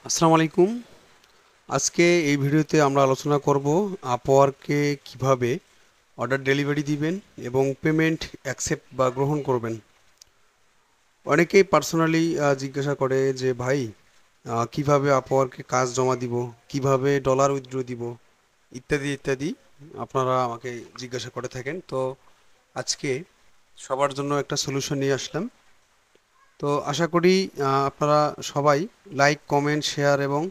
আসসালামু আলাইকুম। আজকে এই ভিডিওতে আমরা আলোচনা করব আপওয়ার্কে কিভাবে অর্ডার ডেলিভারি দিবেন এবং পেমেন্ট অ্যাকসেপ্ট বা গ্রহণ করবেন। অনেকেই পার্সোনালি জিজ্ঞাসা করে যে ভাই কিভাবে আপওয়ার্কে কাজ জমা দিব, কিভাবে ডলার উইথড্র দিব, ইত্যাদি ইত্যাদি আপনারা আমাকে জিজ্ঞাসা করে থাকেন। তো আজকে সবার জন্য একটা সলিউশন নিয়ে আসলাম। তো আশা করি আপনারা সবাই লাইক, কমেন্ট, শেয়ার এবং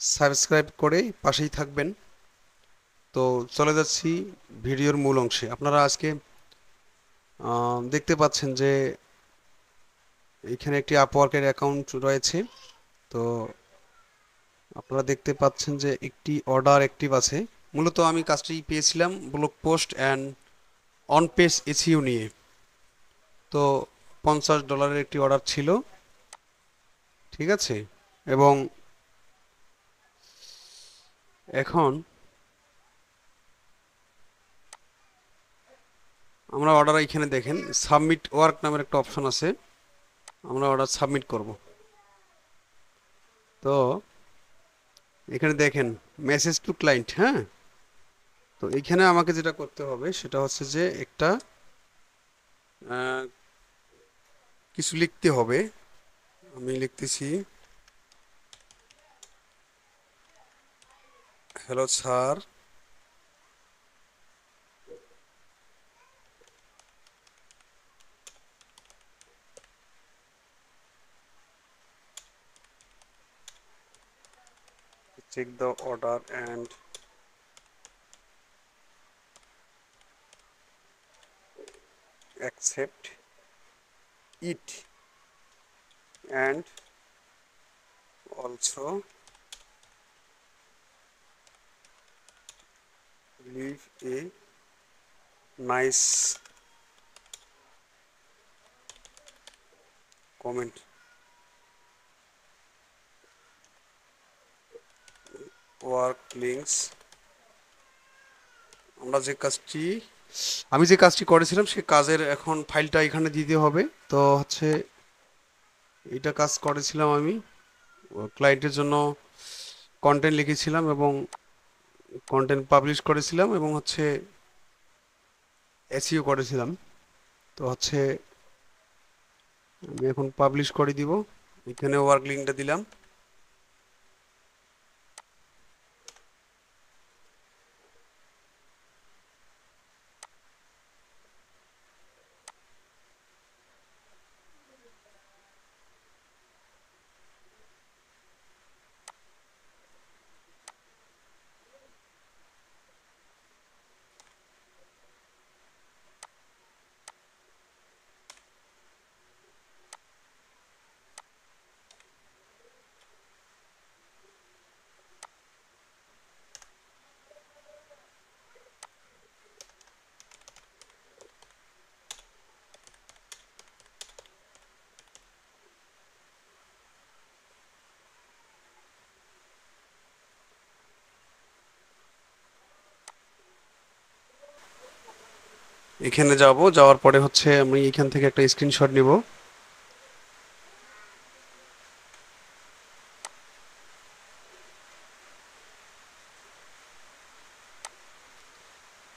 সাবস্ক্রাইব করে পাশেই থাকবেন। তো চলে যাচ্ছি ভিডিওর মূল অংশে। আপনারা আজকে দেখতে পাচ্ছেন যে এখানে একটি আপওয়ার্কের অ্যাকাউন্ট রয়েছে। তো আপনারা দেখতে পাচ্ছেন যে একটি অর্ডার অ্যাক্টিভ আছে। মূলত আমি কাজটি পেয়েছিলাম blog post and on page SEO নিয়ে। তো $50 একটি অর্ডার ছিল, ঠিক আছে। এবং এখন আমরা অর্ডার এখানে দেখেন সাবমিট ওয়ার্ক নামের একটা অপশন আছে। আমরা অর্ডার সাবমিট করব। তো এখানে দেখেন মেসেজ টু ক্লায়েন্ট, হ্যাঁ। তো এইখানে আমাকে যেটা করতে হবে সেটা হচ্ছে যে একটা কিছু লিখতে হবে। আমি লিখতেছি, hello sir, check the order and accept it and also leave a nice comment. Work links, আমি যে কাজটি করেছিলাম সেই কাজের এখন ফাইলটা এখানে দিতে হবে। তো হচ্ছে এটা কাজ করেছিলাম আমি ক্লায়েন্টের জন্য, কন্টেন্ট লিখেছিলাম এবং কন্টেন্ট পাবলিশ করেছিলাম এবং হচ্ছে এসইও করেছিলাম। তো হচ্ছে আমি এখন পাবলিশ করে দিব। এখানে ওয়ার্ক লিঙ্কটা দিলাম। এখানে যাওয়ার পরে হচ্ছে আমি এখান থেকে একটা স্ক্রিনশট নিব।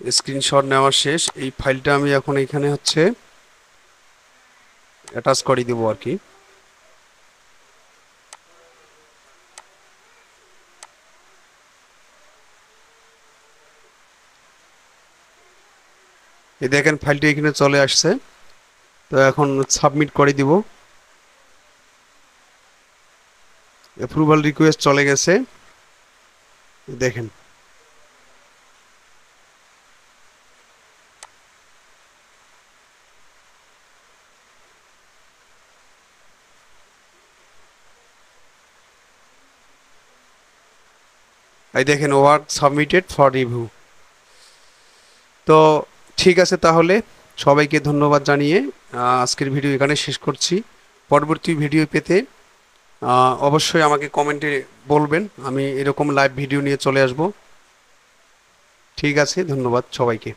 স্ক্রিনশট নেওয়া শেষ। এই ফাইলটা আমি এখন এখানে হচ্ছে অ্যাটাচ করে দিব আর কি। এই দেখেন ফাইলটি এখানে চলে আসছে। তো এখন সাবমিট করে দিব। অ্যাপ্রুভাল রিকোয়েস্ট চলে গেছে, দেখেন। এই দেখেন ওয়ার্ক সাবমিটেড ফর রিভিউ। তো ঠিক আছে, তাহলে সবাইকে ধন্যবাদ জানিয়ে আজকের ভিডিও এখানে শেষ করছি। পরবর্তী ভিডিও পেতে অবশ্যই আমাকে কমেন্টে বলবেন, আমি এরকম লাইভ ভিডিও নিয়ে চলে আসব। ঠিক আছে, ধন্যবাদ সবাইকে।